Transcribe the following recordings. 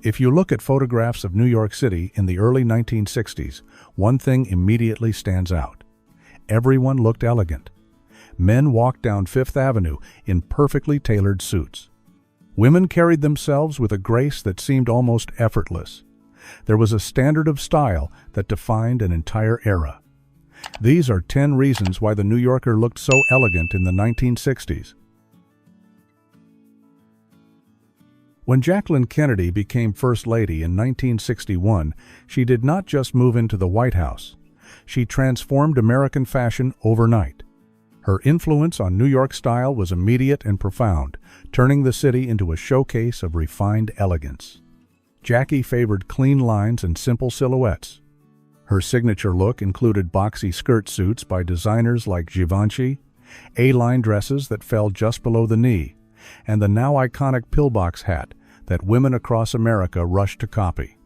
If you look at photographs of New York City in the early 1960s, one thing immediately stands out. Everyone looked elegant. Men walked down Fifth Avenue in perfectly tailored suits. Women carried themselves with a grace that seemed almost effortless. There was a standard of style that defined an entire era. These are 10 reasons why the New Yorker looked so elegant in the 1960s. When Jacqueline Kennedy became First Lady in 1961, she did not just move into the White House. She transformed American fashion overnight. Her influence on New York style was immediate and profound, turning the city into a showcase of refined elegance. Jackie favored clean lines and simple silhouettes. Her signature look included boxy skirt suits by designers like Givenchy, A-line dresses that fell just below the knee, and the now iconic pillbox hat that women across America rushed to copy.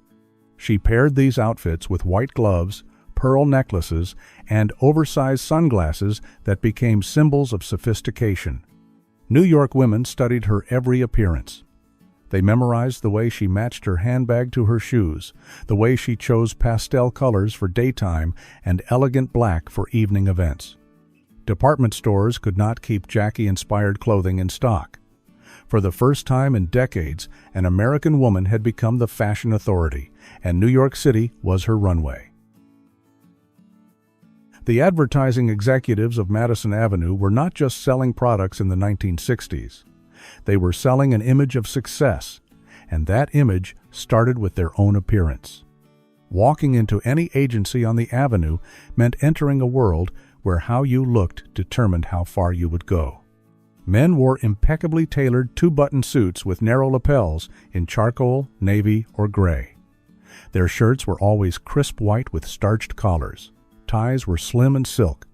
She paired these outfits with white gloves, pearl necklaces, and oversized sunglasses that became symbols of sophistication. New York women studied her every appearance. They memorized the way she matched her handbag to her shoes, the way she chose pastel colors for daytime and elegant black for evening events. Department stores could not keep Jackie-inspired clothing in stock. For the first time in decades, an American woman had become the fashion authority, and New York City was her runway. The advertising executives of Madison Avenue were not just selling products in the 1960s. They were selling an image of success, and that image started with their own appearance. Walking into any agency on the Avenue meant entering a world where how you looked determined how far you would go. Men wore impeccably tailored two-button suits with narrow lapels in charcoal, navy, or gray. Their shirts were always crisp white with starched collars. Ties were slim and silk.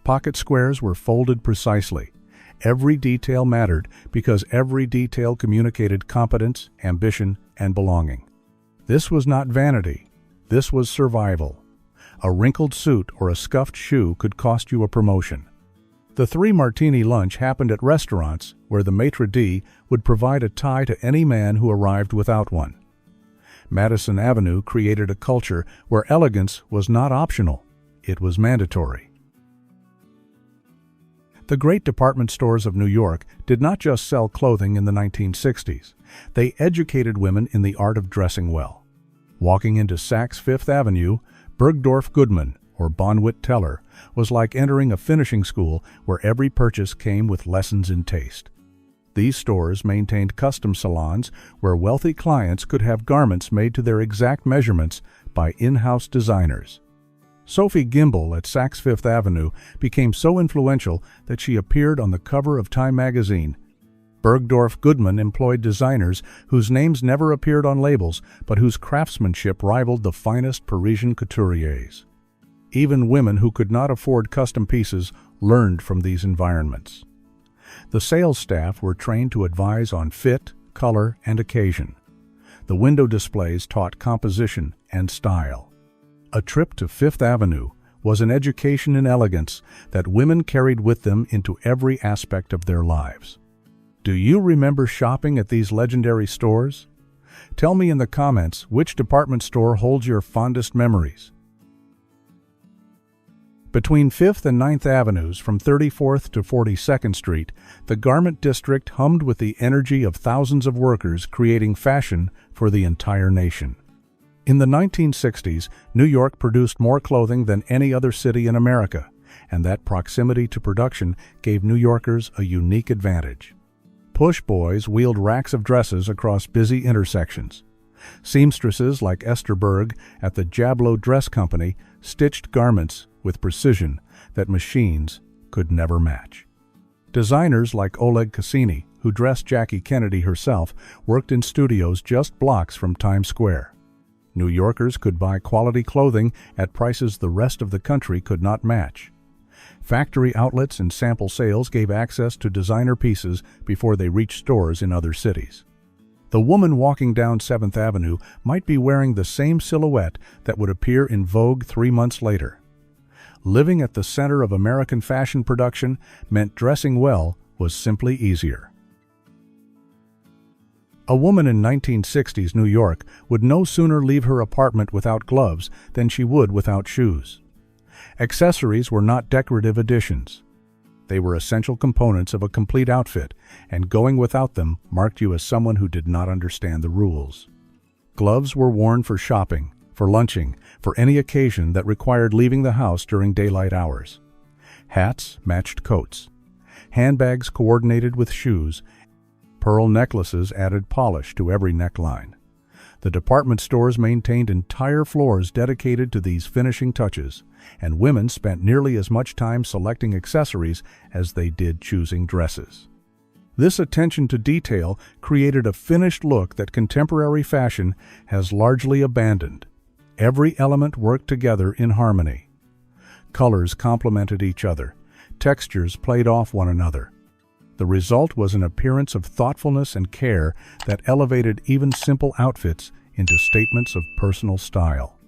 Pocket squares were folded precisely. Every detail mattered because every detail communicated competence, ambition, and belonging. This was not vanity. This was survival. A wrinkled suit or a scuffed shoe could cost you a promotion. The three-martini lunch happened at restaurants where the maitre d' would provide a tie to any man who arrived without one. Madison Avenue created a culture where elegance was not optional. It was mandatory. The great department stores of New York did not just sell clothing in the 1960s. They educated women in the art of dressing well. Walking into Saks Fifth Avenue, Bergdorf Goodman, or Bonwit Teller, was like entering a finishing school where every purchase came with lessons in taste. These stores maintained custom salons where wealthy clients could have garments made to their exact measurements by in-house designers. Sophie Gimbel at Saks Fifth Avenue became so influential that she appeared on the cover of Time magazine. Bergdorf Goodman employed designers whose names never appeared on labels, but whose craftsmanship rivaled the finest Parisian couturiers. Even women who could not afford custom pieces learned from these environments. The sales staff were trained to advise on fit, color, and occasion. The window displays taught composition and style. A trip to Fifth Avenue was an education in elegance that women carried with them into every aspect of their lives. Do you remember shopping at these legendary stores? Tell me in the comments which department store holds your fondest memories. Between 5th and 9th Avenues from 34th to 42nd Street, the garment district hummed with the energy of thousands of workers creating fashion for the entire nation. In the 1960s, New York produced more clothing than any other city in America, and that proximity to production gave New Yorkers a unique advantage. Push boys wheeled racks of dresses across busy intersections. Seamstresses like Esther Berg at the Jablo Dress Company stitched garments with precision that machines could never match. Designers like Oleg Cassini, who dressed Jackie Kennedy herself, worked in studios just blocks from Times Square. New Yorkers could buy quality clothing at prices the rest of the country could not match. Factory outlets and sample sales gave access to designer pieces before they reached stores in other cities. The woman walking down 7th Avenue might be wearing the same silhouette that would appear in Vogue 3 months later. Living at the center of American fashion production meant dressing well was simply easier. A woman in 1960s New York would no sooner leave her apartment without gloves than she would without shoes. Accessories were not decorative additions. They were essential components of a complete outfit, and going without them marked you as someone who did not understand the rules. Gloves were worn for shopping, for lunching, for any occasion that required leaving the house during daylight hours. Hats matched coats. Handbags coordinated with shoes. Pearl necklaces added polish to every neckline. The department stores maintained entire floors dedicated to these finishing touches, and women spent nearly as much time selecting accessories as they did choosing dresses. This attention to detail created a finished look that contemporary fashion has largely abandoned. Every element worked together in harmony. Colors complemented each other. Textures played off one another. The result was an appearance of thoughtfulness and care that elevated even simple outfits into statements of personal style.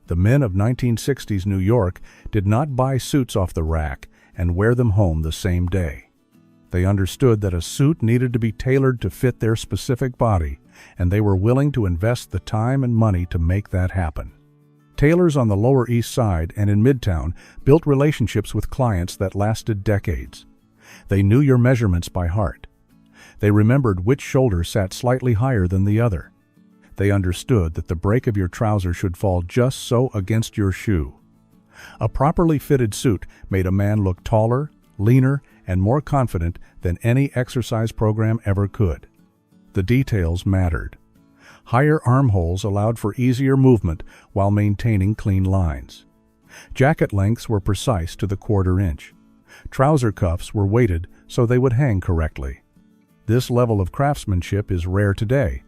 The men of 1960s New York did not buy suits off the rack and wear them home the same day. They understood that a suit needed to be tailored to fit their specific body, and they were willing to invest the time and money to make that happen. Tailors on the Lower East Side and in Midtown built relationships with clients that lasted decades. They knew your measurements by heart. They remembered which shoulder sat slightly higher than the other. They understood that the break of your trouser should fall just so against your shoe. A properly fitted suit made a man look taller, leaner, and more confident than any exercise program ever could. The details mattered. Higher armholes allowed for easier movement while maintaining clean lines. Jacket lengths were precise to the quarter inch. Trouser cuffs were weighted so they would hang correctly. This level of craftsmanship is rare today,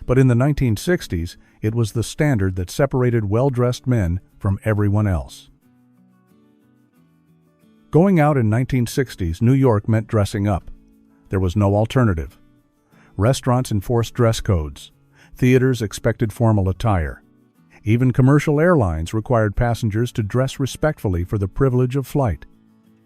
but in the 1960s, it was the standard that separated well-dressed men from everyone else. Going out in 1960s New York meant dressing up. There was no alternative. Restaurants enforced dress codes. Theaters expected formal attire. Even commercial airlines required passengers to dress respectfully for the privilege of flight.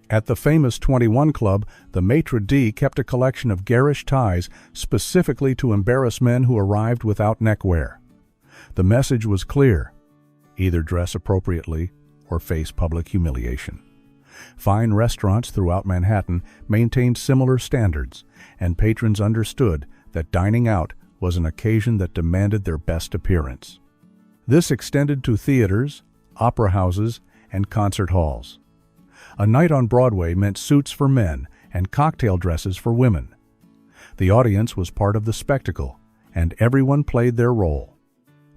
At the famous 21 Club, the maitre d' kept a collection of garish ties specifically to embarrass men who arrived without neckwear. The message was clear: either dress appropriately or face public humiliation. Fine restaurants throughout Manhattan maintained similar standards, and patrons understood that dining out was an occasion that demanded their best appearance. This extended to theaters, opera houses, and concert halls. A night on Broadway meant suits for men and cocktail dresses for women. The audience was part of the spectacle, and everyone played their role.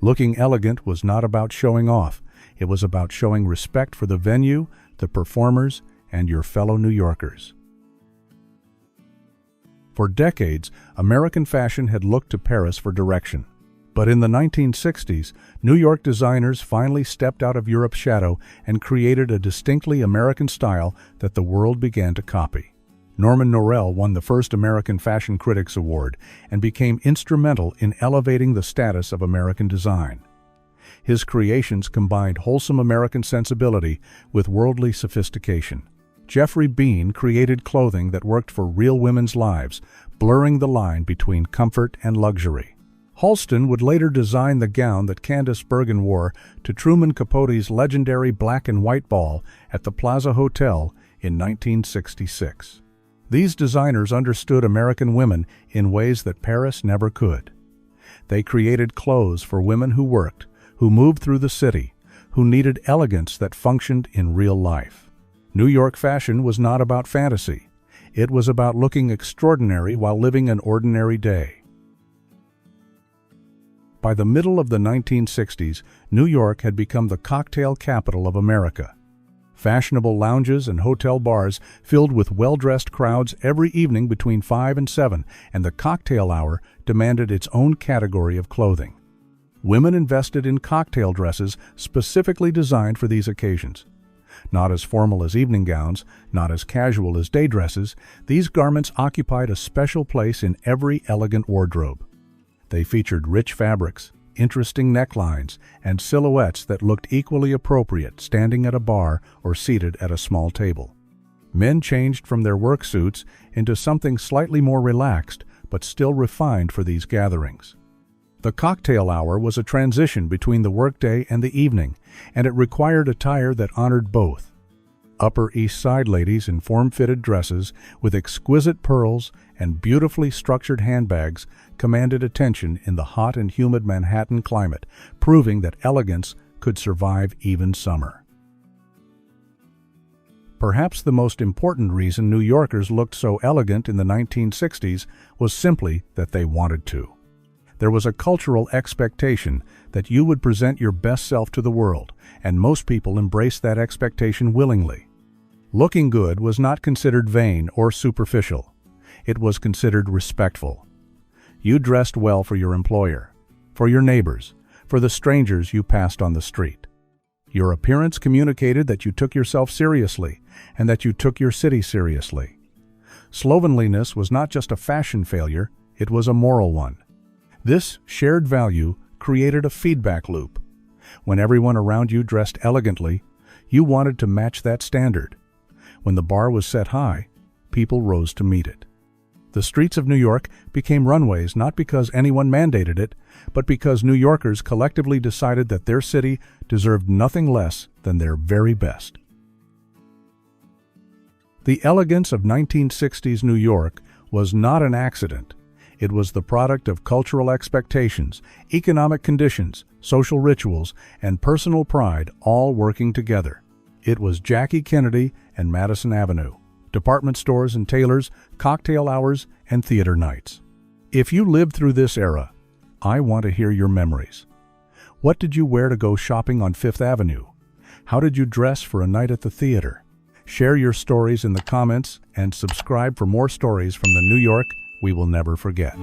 Looking elegant was not about showing off. It was about showing respect for the venue, the performers, and your fellow New Yorkers. For decades, American fashion had looked to Paris for direction. But in the 1960s, New York designers finally stepped out of Europe's shadow and created a distinctly American style that the world began to copy. Norman Norell won the first American Fashion Critics Award and became instrumental in elevating the status of American design. His creations combined wholesome American sensibility with worldly sophistication. Jeffrey Bean created clothing that worked for real women's lives, blurring the line between comfort and luxury. Halston would later design the gown that Candice Bergen wore to Truman Capote's legendary black and white ball at the Plaza Hotel in 1966. These designers understood American women in ways that Paris never could. They created clothes for women who worked, who moved through the city, who needed elegance that functioned in real life. New York fashion was not about fantasy. It was about looking extraordinary while living an ordinary day. By the middle of the 1960s, New York had become the cocktail capital of America. Fashionable lounges and hotel bars filled with well-dressed crowds every evening between 5 and 7, and the cocktail hour demanded its own category of clothing. Women invested in cocktail dresses specifically designed for these occasions. Not as formal as evening gowns, not as casual as day dresses, these garments occupied a special place in every elegant wardrobe. They featured rich fabrics, interesting necklines, and silhouettes that looked equally appropriate standing at a bar or seated at a small table. Men changed from their work suits into something slightly more relaxed, but still refined for these gatherings. The cocktail hour was a transition between the workday and the evening, and it required attire that honored both. Upper East Side ladies in form-fitted dresses with exquisite pearls and beautifully structured handbags commanded attention in the hot and humid Manhattan climate, proving that elegance could survive even summer. Perhaps the most important reason New Yorkers looked so elegant in the 1960s was simply that they wanted to. There was a cultural expectation that you would present your best self to the world, and most people embraced that expectation willingly. Looking good was not considered vain or superficial. It was considered respectful. You dressed well for your employer, for your neighbors, for the strangers you passed on the street. Your appearance communicated that you took yourself seriously and that you took your city seriously. Slovenliness was not just a fashion failure, it was a moral one. This shared value created a feedback loop. When everyone around you dressed elegantly, you wanted to match that standard. When the bar was set high, people rose to meet it. The streets of New York became runways not because anyone mandated it, but because New Yorkers collectively decided that their city deserved nothing less than their very best. The elegance of 1960s New York was not an accident. It was the product of cultural expectations, economic conditions, social rituals, and personal pride all working together. It was Jackie Kennedy and Madison Avenue, department stores and tailors, cocktail hours, and theater nights. If you lived through this era, I want to hear your memories. What did you wear to go shopping on Fifth Avenue? How did you dress for a night at the theater? Share your stories in the comments and subscribe for more stories from the New York we will never forget.